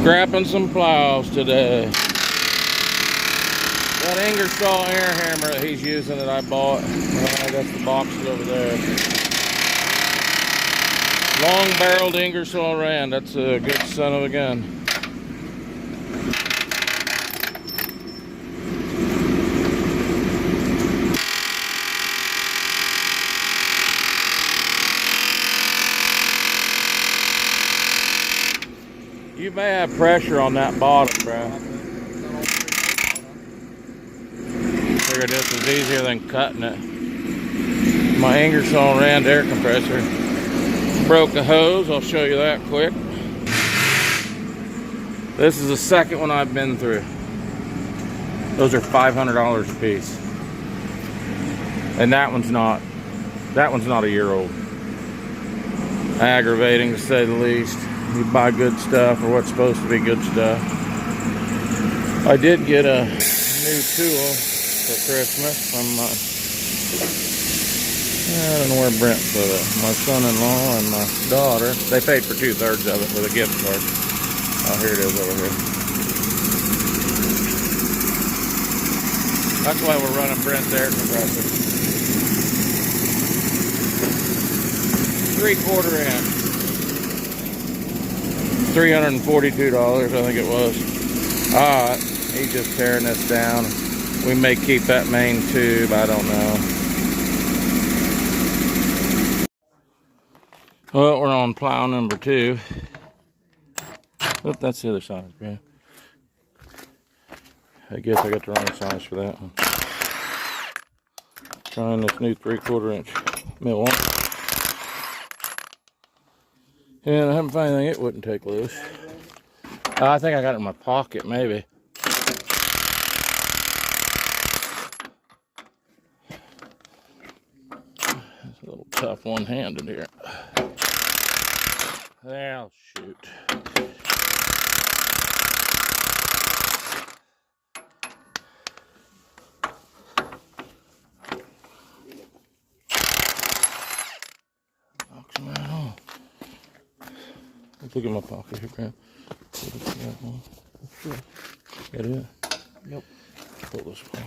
Scrapping some plows today. That Ingersoll air hammer that he's using that I bought. That's the boxes over there. Long barreled Ingersoll Rand. That's a good son of a gun. You may have pressure on that bottom, bro. Figured this was easier than cutting it. My Ingersoll Rand air compressor broke a hose. I'll show you that quick. This is the second one I've been through. Those are $500 a piece. And that one's not a year old. Aggravating to say the least. You buy good stuff, or what's supposed to be good stuff. I did get a new tool for Christmas from my, I don't know where Brent put it, my son-in-law and my daughter. They paid for 2/3 of it with a gift card. Oh, here it is over here. That's why we're running Brent's air compressor. 3/4 inch. $342, I think it was. Alright, he's just tearing this down. We may keep that main tube, I don't know. Well, we're on plow number 2. Oh, that's the other size, man. I guess I got the wrong size for that one. Trying this new 3/4 inch Milwaukee. And I haven't found anything it wouldn't take loose. I think I got it in my pocket, maybe. It's a little tough one-handed here. Well, shoot. Knocks them right off. Look at my pocket here, Graham. Sure. Got it? Yep. Pull this one.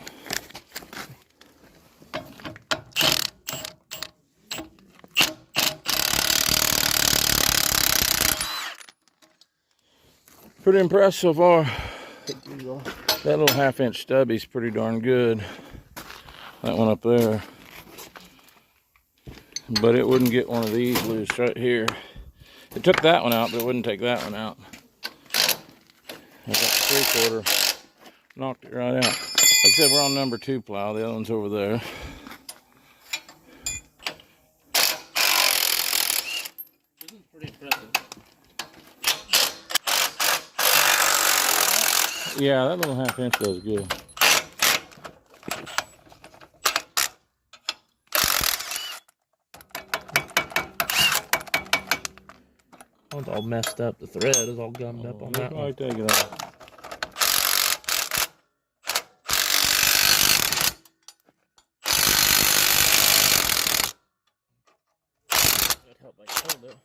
Pretty impressed so far. That little 1/2 inch stubby's pretty darn good. That one up there. But it wouldn't get one of these loose right here. It took that one out, but it wouldn't take that one out. I got 3/4, knocked it right out. Like I said, we're on number 2 plow. The other one's over there. This is pretty impressive. Yeah, that little 1/2 inch does good. Oh, it's all messed up. The thread is all gummed up on that one. I take it off. That helped like hold it.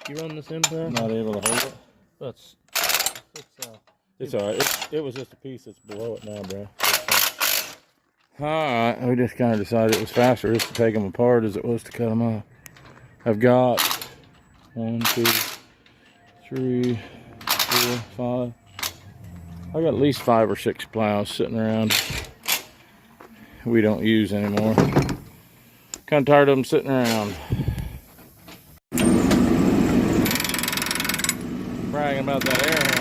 You run this impact? Not able to hold it. It's It's alright. It was just a piece that's below it now, bro. Alright, we just kind of decided it was faster just to take them apart as it was to cut them off. I've got 1, 2, 3, 4, 5. I got at least 5 or 6 plows sitting around we don't use anymore. Kind of tired of them sitting around. Bragging about that air hammer.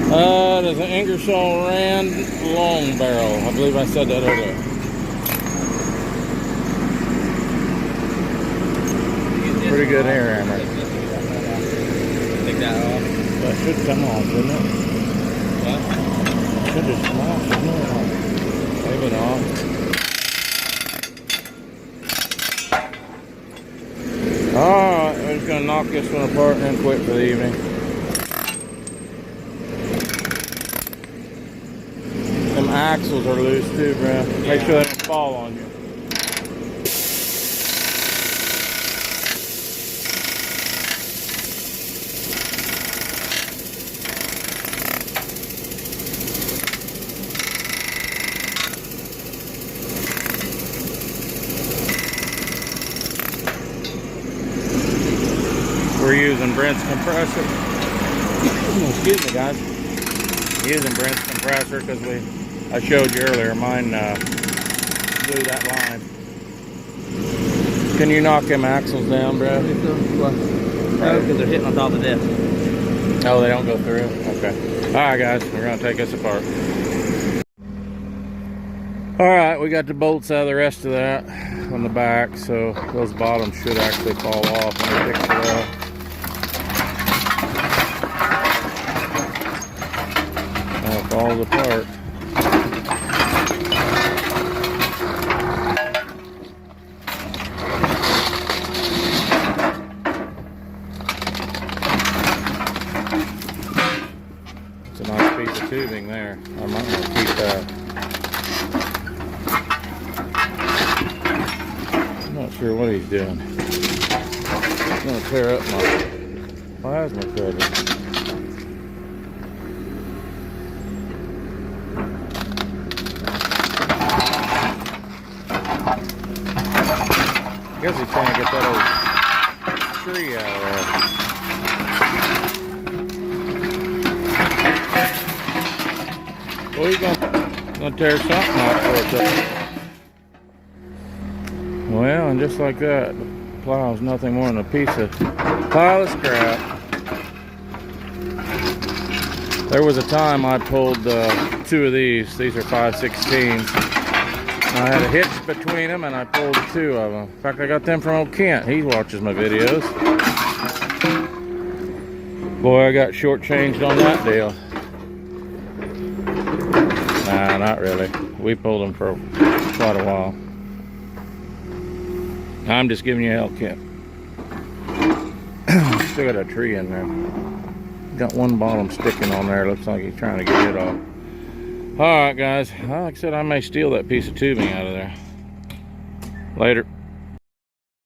That is an Ingersoll Rand long barrel. I believe I said that earlier. pretty good hair hammer. Take that off. That should come off, shouldn't it? What? Should just come off, shouldn't it? Maybe not. Alright, we're just gonna knock this one apart and then quit for the evening. Them axles are loose too, bro. Make sure they don't fall on you. We're using Brent's compressor. Excuse me, guys. Using Brent's compressor because I showed you earlier, mine blew that line. Can you knock them axles down, bro? No, because they're hitting on top of this. Oh, they don't go through? Okay. Alright, guys, we're going to take this apart. Alright, we got the bolts out of the rest of that on the back, so those bottoms should actually fall off when we fix it up. Now it falls apart. It's a nice piece of tubing there. I might want to keep that. I'm not sure what he's doing. He's going to tear up my plasma cutter. I guess he's trying to get that old tree out of there. Well, he's gonna tear something off for us. Well, and just like that, the plow is nothing more than a piece of pile of scrap. There was a time I pulled two of these. These are 5/16. I had a hitch between them and I pulled two of them. In fact, I got them from old Kent. He watches my videos. Boy, I got shortchanged on that deal. Nah, not really. We pulled them for quite a while. I'm just giving you hell, Kent. Still got a tree in there. Got one bottom sticking on there. Looks like he's trying to get it off. Alright, guys. Like I said, I may steal that piece of tubing out of there. Later.